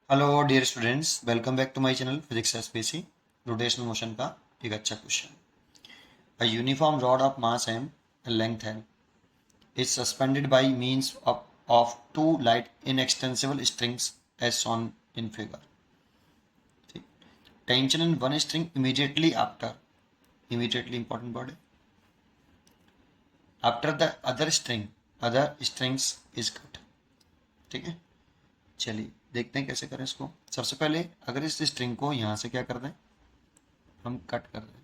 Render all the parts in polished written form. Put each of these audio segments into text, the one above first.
Hello dear students, welcome back to my channel physics SPC. Rotational motion का एक अच्छा question. A uniform rod of mass m and length l is suspended by means of two light inextensible strings as shown in figure. Tension in one string immediately important word है, after the other strings is cut. ठीक है, चलिए देखते हैं कैसे करें इसको। सबसे पहले अगर इस स्ट्रिंग को यहाँ से क्या कर दें, हम कट कर दें,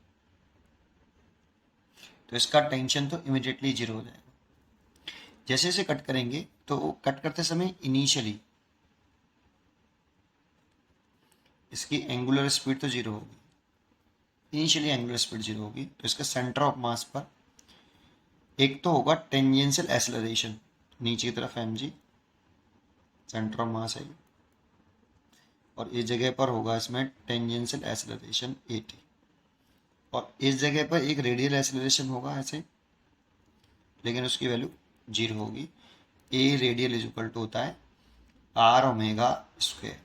तो इसका टेंशन तो इमिडिएटली जीरो हो जाएगा। जैसे जैसे कट करेंगे तो कट करते समय इनिशियली इसकी एंगुलर स्पीड तो जीरो होगी, इनिशियली एंगुलर स्पीड जीरो होगी, तो इसका सेंटर ऑफ मास पर एक तो होगा टेंजेंशियल एक्सेलरेशन, नीचे की तरफ m g centre of mass है, और इस जगह पर होगा इसमें टेंजेंशियल एक्सेलरेशन ए टी, और इस जगह पर एक रेडियल एक्सेलरेशन होगा ऐसे, लेकिन उसकी वैल्यू जीरो होगी। ए रेडियल इज इक्वल टू होता है आर ओमेगा स्क्वायर।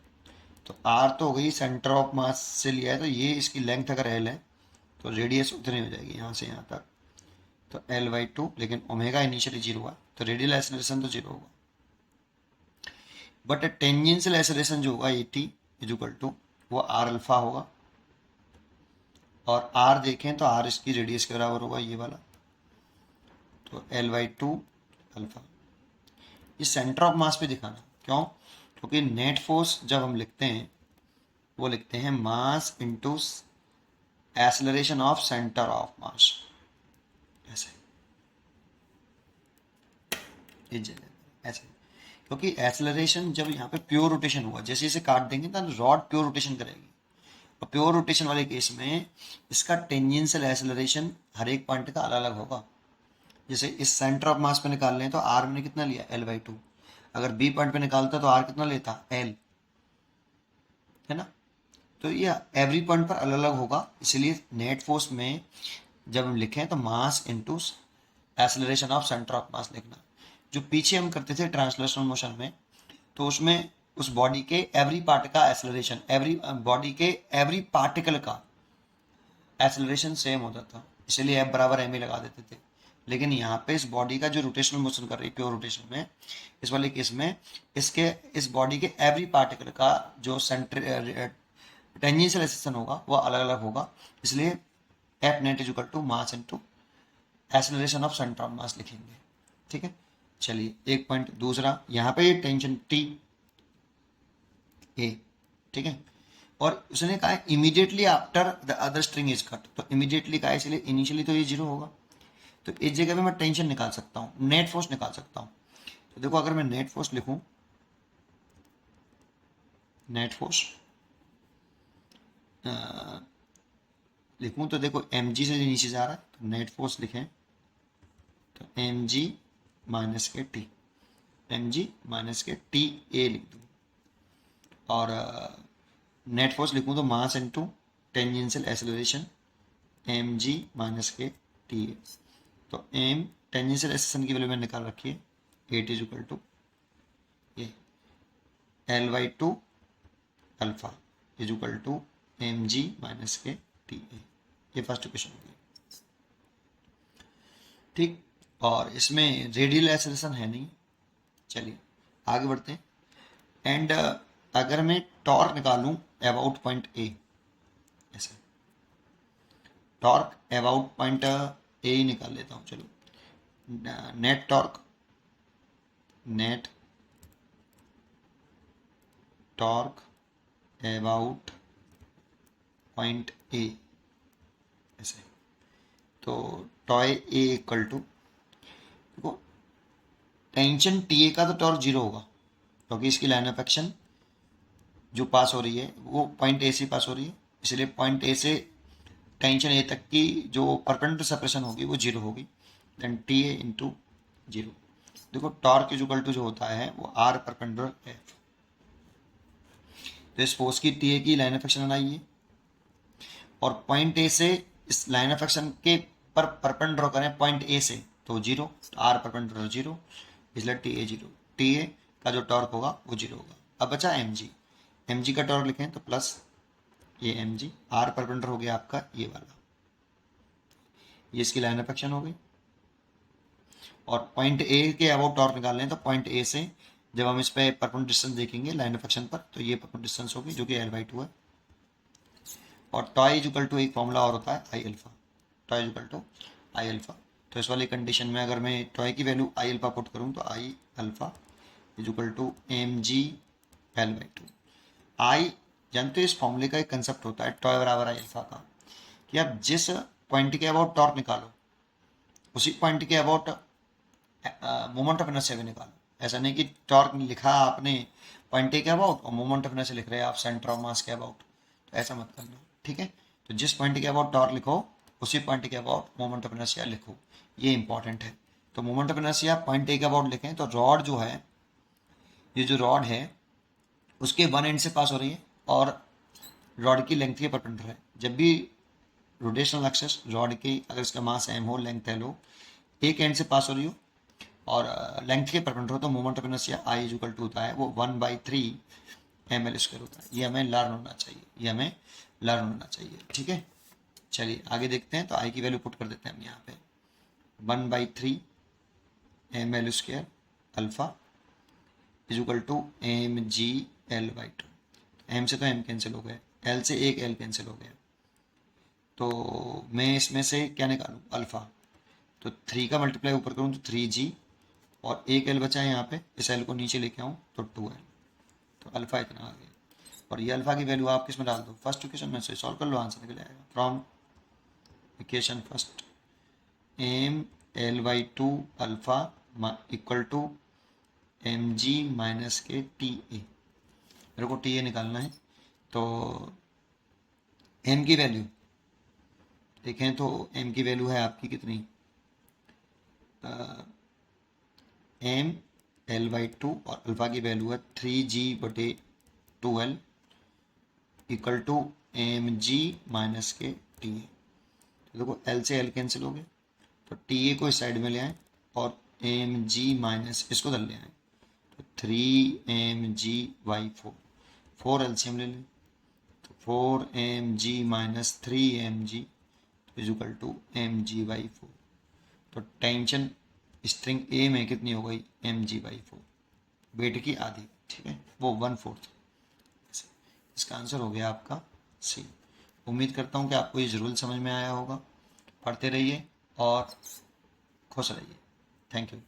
तो आर तो हो गई सेंटर ऑफ मास से लिया है, तो ये इसकी लेंथ अगर एल है तो रेडियस उतनी हो जाएगी यहाँ से यहाँ तक, तो एल बाई टू, लेकिन ओमेगा इनिशियली जीरो हुआ तो रेडियल एक्सेलरेशन तो जीरो होगा, बट टेंजेंशियल एक्सेलरेशन जो होगा a t is equal to वो आर अल्फा होगा, और आर देखें तो आर इसकी रेडियस के बराबर होगा ये वाला, तो एल बाई टू अल्फा। ये सेंटर ऑफ मास पे दिखाना, क्यों? क्योंकि नेट फोर्स जब हम लिखते हैं वो लिखते हैं mass into acceleration of centre of मास, ऐसे इस जगह ऐसे, क्योंकि एक्सेलरेशन जब यहाँ पे प्योर रोटेशन हुआ, जैसे इसे काट देंगे ना रॉड प्योर रोटेशन करेगी, और प्योर रोटेशन वाले केस में इसका टेंजेंशियल एक्सेलरेशन हर एक पॉइंट का अलग अलग होगा। जैसे इस सेंटर ऑफ मास पे निकाल लें तो आर मैंने कितना लिया एल बाई टू, अगर बी पॉइंट पे निकालता तो आर कितना लेता एल, है ना। तो ये एवरी पॉइंट पर अलग अलग होगा, इसलिए नेट फोर्स में जब हम लिखें तो mass into acceleration of centre of मास लिखना। जो पीछे हम करते थे ट्रांसलेशनल मोशन में, तो उसमें उस बॉडी के एवरी पार्ट का एक्सेलरेशन, एवरी बॉडी के एवरी पार्टिकल का एक्सेलरेशन सेम होता था, इसलिए एफ बराबर एम ही लगा देते थे। लेकिन यहाँ पे इस बॉडी का जो रोटेशनल मोशन कर रही है प्योर रोटेशन में, इस वाले केस में इसके इस बॉडी के एवरी पार्टिकल का जो सेंटर टेंजेंशियल एक्सेलरेशन होगा वो अलग अलग होगा, इसलिए f net is equal to mass into acceleration of centre of mass लिखेंगे। ठीक है, चलिए एक पॉइंट दूसरा, यहाँ पे टेंशन टी ए, ठीक है, और उसने कहा immediately after the other string is cut, तो इमीडिएटली कहा इसलिए इनिशियली तो ये जीरो होगा, तो इस जगह पे मैं टेंशन निकाल सकता हूँ, नेट फोर्स निकाल सकता हूँ। तो देखो अगर मैं नेट फोर्स लिखूं, नेट फोर्स लिखूं तो देखो एम जी से नीचे जा रहा है, तो नेट फोर्स लिखें तो एम जी माइनस के टी, एम जी माइनस के टी ए लिख दूँ, और नेट फोर्स लिखूँ तो mass into tangential acceleration m g minus के टी ए, तो एम टेंजेंशियल एक्सेलरेशन की वैल्यू मैंने निकाल रखी है, एट इज इक्वल टू ये l by two alpha is equal to m g minus के टी ए। ये फर्स्ट इक्वेशन होगी, ठीक, और इसमें रेडियल एक्सेलरेशन है नहीं। चलिए आगे बढ़ते हैं, एंड अगर मैं टॉर्क निकालूं अबाउट पॉइंट ए, ऐसे टॉर्क अबाउट पॉइंट ए ही निकाल लेता हूं, चलो net torque, net torque about point A, ऐसे, तो टॉय ए इक्वल टू, देखो टेंशन टी ए का तो टॉर्क जीरो होगा, क्योंकि इसकी लाइन ऑफ एक्शन जो पास हो रही है वो पॉइंट ए से पास हो रही है, इसलिए पॉइंट ए से टेंशन ए तक की जो परपेंडिकुलर सेपरेशन होगी वो जीरो होगी, then t a into zero. देखो टॉर्क इक्वल टू जो होता है वो आर परपेंडिकुलर एफ, तो इस फोर्स की टी ए की लाइन ऑफ एक्शन आई है, और पॉइंट ए से इस लाइन ऑफ एक्शन के पर परपेंडिकुलर करें पॉइंट ए से तो जीरो, तो आर परपेंडिकुलर जीरो, इसलिए T A zero, T A का जो टॉर्क होगा वो जीरो होगा। अब बचा एम जी, एम जी का टॉर्क लिखें तो प्लस ये एम जी, आर परपेंडिकुलर हो गया आपका ये वाला, ये इसकी लाइन ऑफ एक्शन हो गई। और पॉइंट ए के अबाउट टॉर्क निकाल लें तो पॉइंट ए से जब हम इस पे परपेंडिकुलर डिस्टेंस देखेंगे लाइन ऑफ एक्शन पर, तो ये परपेंडिकुलर डिस्टेंस होगी जो कि L/2 है। और टॉय इज इक्वल टू एक फॉर्मूला और होता है I alpha, tau is equal to I alpha. तो इस वाली कंडीशन में अगर मैं टॉय की वैल्यू आई अल्फा पुट करूँ तो I alpha is equal to m g L/2। I जानते हो इस फॉर्मूले का एक कंसेप्ट होता है टॉय बराबर आई अल्फा का, कि आप जिस पॉइंट के अबाउट टॉर्क निकालो उसी पॉइंट के अबाउट मोमेंट ऑफ इनर्शिया भी निकालो। ऐसा नहीं कि टॉर्क लिखा आपने पॉइंट ए के अबाउट और मोमेंट ऑफ इनर्शिया लिख रहे हैं आप सेंटर ऑफ मास के अबाउट, तो ऐसा मत करना, ठीक है। तो जिस पॉइंट के अबाउट टॉर्क लिखो उसी पॉइंट के अबाउट मोमेंट ऑफ इनर्शिया लिखो, ये इंपॉर्टेंट है। तो moment of inertia point A के अबाउट लिखें तो रॉड जो है, ये जो रॉड है उसके वन एंड से पास हो रही है और रॉड की लेंथ के परपेंडिकुलर है। जब भी रोटेशनल एक्सेस रॉड की अगर इसका मास एम हो, लेंथ एल हो, एक एंड से पास हो रही हो और लेंथ के परपेंडिकुलर हो, तो moment of inertia I is equal to होता है वो 1/3 ml² होता है। ये हमें लर्न होना चाहिए, ये हमें लर्न होना चाहिए, ठीक है। चलिए आगे देखते हैं। तो आई की वैल्यू पुट कर देते हैं हम यहाँ पे 1/3 ml² alpha is equal to m g L/2। M से तो एम कैंसिल हो गए, एल से एक एल कैंसिल हो गया, तो मैं इसमें से क्या निकालूँ अल्फ़ा, तो 3 का मल्टीप्लाई ऊपर करूँ तो 3G और एक एल बचा है यहाँ पे, इस एल को नीचे लेके आऊँ तो 2L, तो अल्फ़ा इतना आ गया। और ये अल्फ़ा की वैल्यू आप किस में डाल दो, फर्स्ट इक्वेशन में से सॉल्व कर लो, आंसर निकल आएगा। From equation first m L/2 alpha equal to m g minus के टी ए, मेरे को टी ए निकालना है। तो एम की वैल्यू देखें तो एम की वैल्यू है आपकी कितनी, एम L/2 और अल्फ़ा की वैल्यू है 3G/2L equal to m g minus के टी ए। तो देखो एल से एल कैंसिल हो गए, तो टी ए को इस साइड में ले आए और एम जी माइनस इसको दल ले आए, तो 3mg/4, 4 एलसीएम ले लें तो 4mg minus 3mg is equal to mg/4। तो टेंशन स्ट्रिंग ए में कितनी हो गई mg/4, वेट की आधी, ठीक है, वो 1/4। इसका आंसर हो गया आपका सी। उम्मीद करता हूँ कि आपको ये ज़रूर समझ में आया होगा। पढ़ते रहिए और खुश रहिए। Thank you.